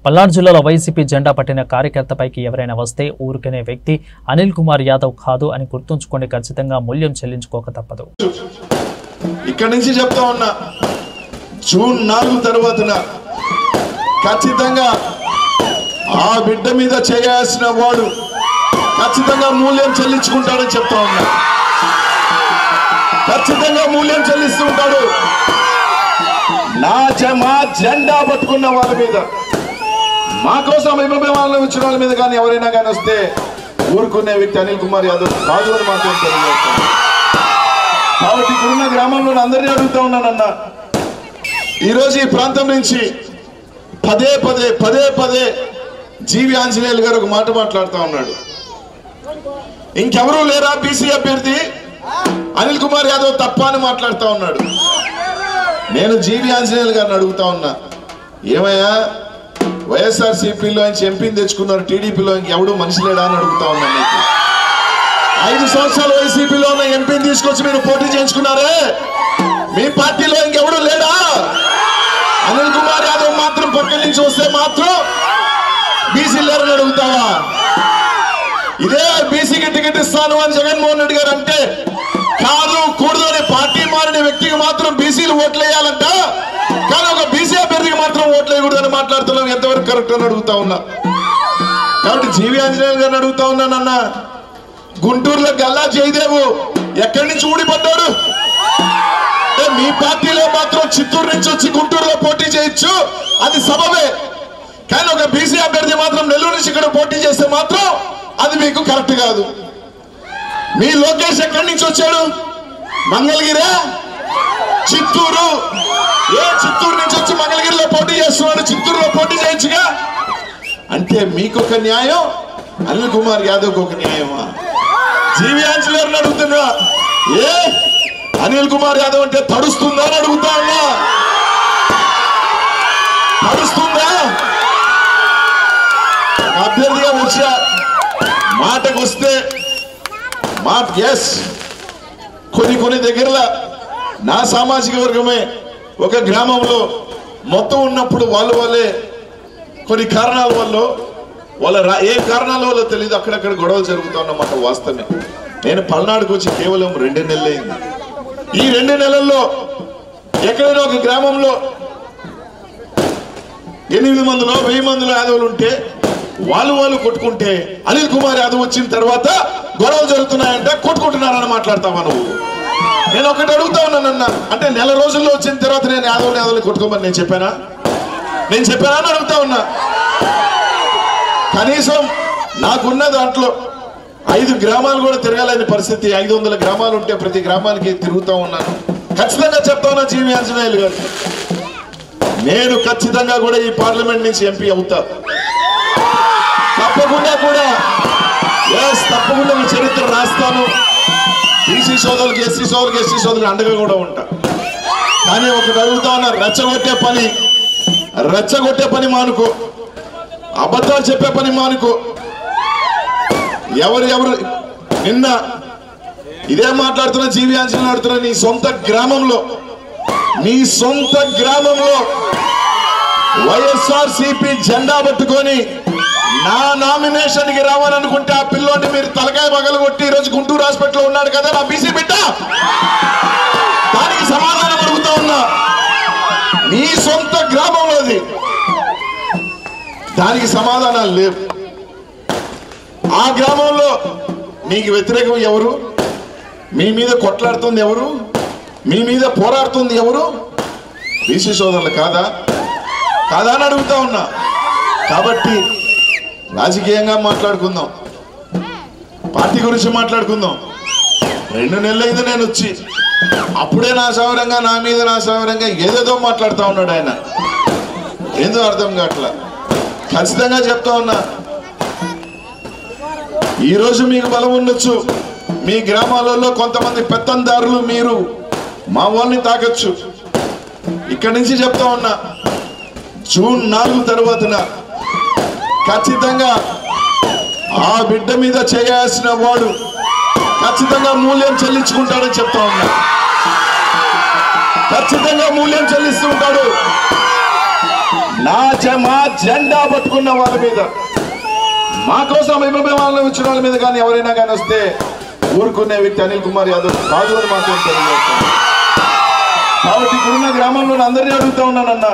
పల్నాడు జిల్లాలో వైసీపీ జెండా పట్టిన కార్యకర్తపైకి ఎవరైనా వస్తే ఊరుకునే వ్యక్తి అనిల్ కుమార్ యాదవ్ కాదు అని గుర్తుంచుకొని ఖచ్చితంగా మూల్యం చెల్లించుకోక తప్పదు. ఇక్కడి నుంచి చెప్తా ఉన్నా, జూన్ 4 తర్వాతన ఖచ్చితంగా ఆ బిడ్డ మీద చేయాల్సిన వాడు ఖచ్చితంగా మూల్యం చెల్లించుకుంటాడని చెప్తా ఉన్నా. ఖచ్చితంగా మూల్యం చెల్లిస్తూ ఉంటాడు. మా జెండా పట్టుకున్న వాళ్ళ మీద, మా కోసం అభిమానాలు ఇచ్చిన వాళ్ళ మీద కానీ ఎవరైనా కానీ వస్తే ఊరుకునే వ్యక్తి అనిల్ కుమార్ యాదవ్ కాదు అని మాత్రం తెలియజేస్తాను. కాబట్టి ఇక్కడున్న గ్రామంలో అందరినీ అడుగుతా ఉన్నానన్న, ఈరోజు ఈ ప్రాంతం నుంచి పదే పదే జీవి ఆంజనేయులు గారు ఒక మాట మాట్లాడుతూ ఉన్నాడు. ఇంకెవరూ లేరా బీసీ అభ్యర్థి, అనిల్ కుమార్ యాదవ్ తప్ప అని మాట్లాడుతూ ఉన్నాడు. నేను జీవి ఆంజనేయులు గారిని అడుగుతా ఉన్నా, ఏమయ్యా వైఎస్ఆర్సీపీలో నుంచి ఎంపీని తెచ్చుకున్నారు, టీడీపీలో ఇంకెవడూ మనిషి లేడా అని అడుగుతా ఉన్నా. మీకు 5 సంవత్సరాలు వైసీపీలో ఉన్న ఎంపీని తీసుకొచ్చి మీరు పోటీ చేయించుకున్నారే, మీ పార్టీలో ఇంకెవడూ లేడా? అనిల్ కుమార్ యాదవ్ మాత్రం పక్కన నుంచి వస్తే మాత్రం బీసీ లేరని అడుగుతావా? ఇదే బీసీకి టికెట్ ఇస్తాను అని జగన్మోహన్ రెడ్డి గారు అంటే కాదు కూడదు అనే పార్టీ మారిన వ్యక్తికి మాత్రం బీసీలు ఓట్లు వేయాలంట, కానీ ఒక బీసీ అభ్యర్థికి మాత్రం ఓట్లు వేయకూడదు అని మాట్లాడుతున్నాం. ఎంతవరకు కరెక్ట్ అని అడుగుతా ఉన్నా. కాబట్టి జీవి ఆంజనేయులు గారిని అడుగుతా ఉన్నానన్న, గుంటూరులో గల్లా జయదేవు ఎక్కడి నుంచి ఊడిపడ్డాడు? మీ పార్టీలో మాత్రం చిత్తూరు నుంచి వచ్చి గుంటూరులో పోటీ చేయొచ్చు, అది సబబే. కానీ ఒక బీసీ అభ్యర్థి మాత్రం నెల్లూరు నుంచి ఇక్కడ పోటీ చేస్తే మాత్రం అది మీకు కరెక్ట్ కాదు. మీ లోకేష్ ఎక్కడి నుంచి వచ్చాడు? మంగళగిరి, చిత్తూరు. చిత్తూరు నుంచి వచ్చి మంగళగిరిలో పోటీ చేస్తున్నాడు, చిత్తూరులో పోటీ చేయొచ్చుగా. అంటే మీకొక న్యాయం, అనిల్ కుమార్ యాదవ్ ఒక న్యాయమా? జీవి ఆంజనేయులు అడుగుతున్నా, అనిల్ కుమార్ యాదవ్ అంటే తడుస్తుందా అని అడుగుతా ఉన్నా. తడుస్తుందా? అభ్యర్థిగా వచ్చా మాటకు వస్తే కొన్ని దగ్గరలో నా సామాజిక వర్గమే ఒక గ్రామంలో మొత్తం ఉన్నప్పుడు వాళ్ళే కొన్ని కారణాల వల్ల ఏ కారణాల వల్ల తెలియదు అక్కడక్కడ గొడవలు జరుగుతా ఉన్నమాట వాస్తవమే. నేను పల్నాడుకు వచ్చి కేవలం 2 నెలలు అయింది. ఈ 2 నెలల్లో ఎక్కడైనా ఒక గ్రామంలో 8 మందిలో 1000 మందిలో యాదవులు ఉంటే వాళ్ళు కొట్టుకుంటే అనిల్ కుమార్ యాదవ్ వచ్చిన తర్వాత గొడవలు జరుగుతున్నాయంటే కొట్టుకుంటున్నారని మాట్లాడతావా నువ్వు? నేను ఒకటి అడుగుతా ఉన్నానన్న, అంటే నెల రోజుల్లో వచ్చిన తర్వాత నేను యాదవులు కొట్టుకోమని నేను చెప్పానా అని అడుగుతా ఉన్నా. కనీసం నాకున్న దాంట్లో 5 గ్రామాలు కూడా తిరగాలని పరిస్థితి. 500 గ్రామాలు ఉంటే ప్రతి గ్రామానికి తిరుగుతూ ఉన్నాను. ఖచ్చితంగా చెప్తా ఉన్నా జీవి ఆంజనేయులు గారు, నేను ఖచ్చితంగా కూడా ఈ పార్లమెంట్ నుంచి ఎంపీ అవుతా. తప్పకుండా మీ చరిత్ర రాస్తాను. బీసీ సోదరులకి, ఎస్సీ సోదరులకి అండగా కూడా ఉంటా. కానీ ఒకటి అడుగుతా ఉన్నా, రెచ్చగొట్టే పని మానుకో, అబద్ధాలు చెప్పే పని మానుకో. ఎవరు నిన్న ఇదే మాట్లాడుతున్న జీవి ఆంజనేయులు అడుగుతున్నా, నీ సొంత గ్రామంలో వైఎస్ఆర్సీపీ జెండా పట్టుకొని నా నామినేషన్ కి రావాలనుకుంటే ఆ పిల్లోని మీరు తలకాయ పగలగొట్టి ఈరోజు గుంటూరు హాస్పిటల్లో ఉన్నాడు కదా నా బీసీ బిడ్డ, దానికి సమాధానం అడుగుతా ఉన్నా. నీ సొంత గ్రామంలోది, దానికి సమాధానాలు లేవు. ఆ గ్రామంలో మీకు వ్యతిరేకం ఎవరు? మీ మీద కొట్లాడుతుంది ఎవరు? మీ మీద పోరాడుతుంది ఎవరు? బీసీ సోదరులు కాదా అని అడుగుతా ఉన్నా. కాబట్టి రాజకీయంగా మాట్లాడుకుందాం, పార్టీ గురించి మాట్లాడుకుందాం. 2 నెలలు అయింది నేను వచ్చి, అప్పుడే నా సౌరంగా ఏదేదో మాట్లాడుతూ ఉన్నాడు ఆయన. ఏందో అర్థం కావట్లా. ఖచ్చితంగా చెప్తా ఉన్నా, ఈరోజు మీకు బలం ఉండొచ్చు, మీ గ్రామాలలో కొంతమంది పెత్తందారులు మీరు మా వాళ్ళని తాకొచ్చు. ఇక్కడి నుంచి చెప్తా ఉన్నా, జూన్ 4 తర్వాతన ఖచ్చితంగా ఆ బిడ్డ మీద చేయాల్సిన వాడు ఖచ్చితంగా మూల్యం చెల్లించుకుంటాడని చెప్తా ఉన్నా. ఖచ్చితంగా మూల్యం చెల్లిస్తూ ఉంటాడు. మా జెండా పట్టుకున్న వాళ్ళ మీద, మా కోసం అభిమానాలు ఇచ్చిన వాళ్ళ మీద కానీ ఎవరైనా కానీ వస్తే ఊరుకునే వ్యక్తి అనిల్ కుమార్ యాదవ్ కాదు అని మాత్రం తెలియజేస్తాను. కాబట్టి ఇప్పుడున్న గ్రామంలో అందరినీ అడుగుతా ఉన్నానన్నా,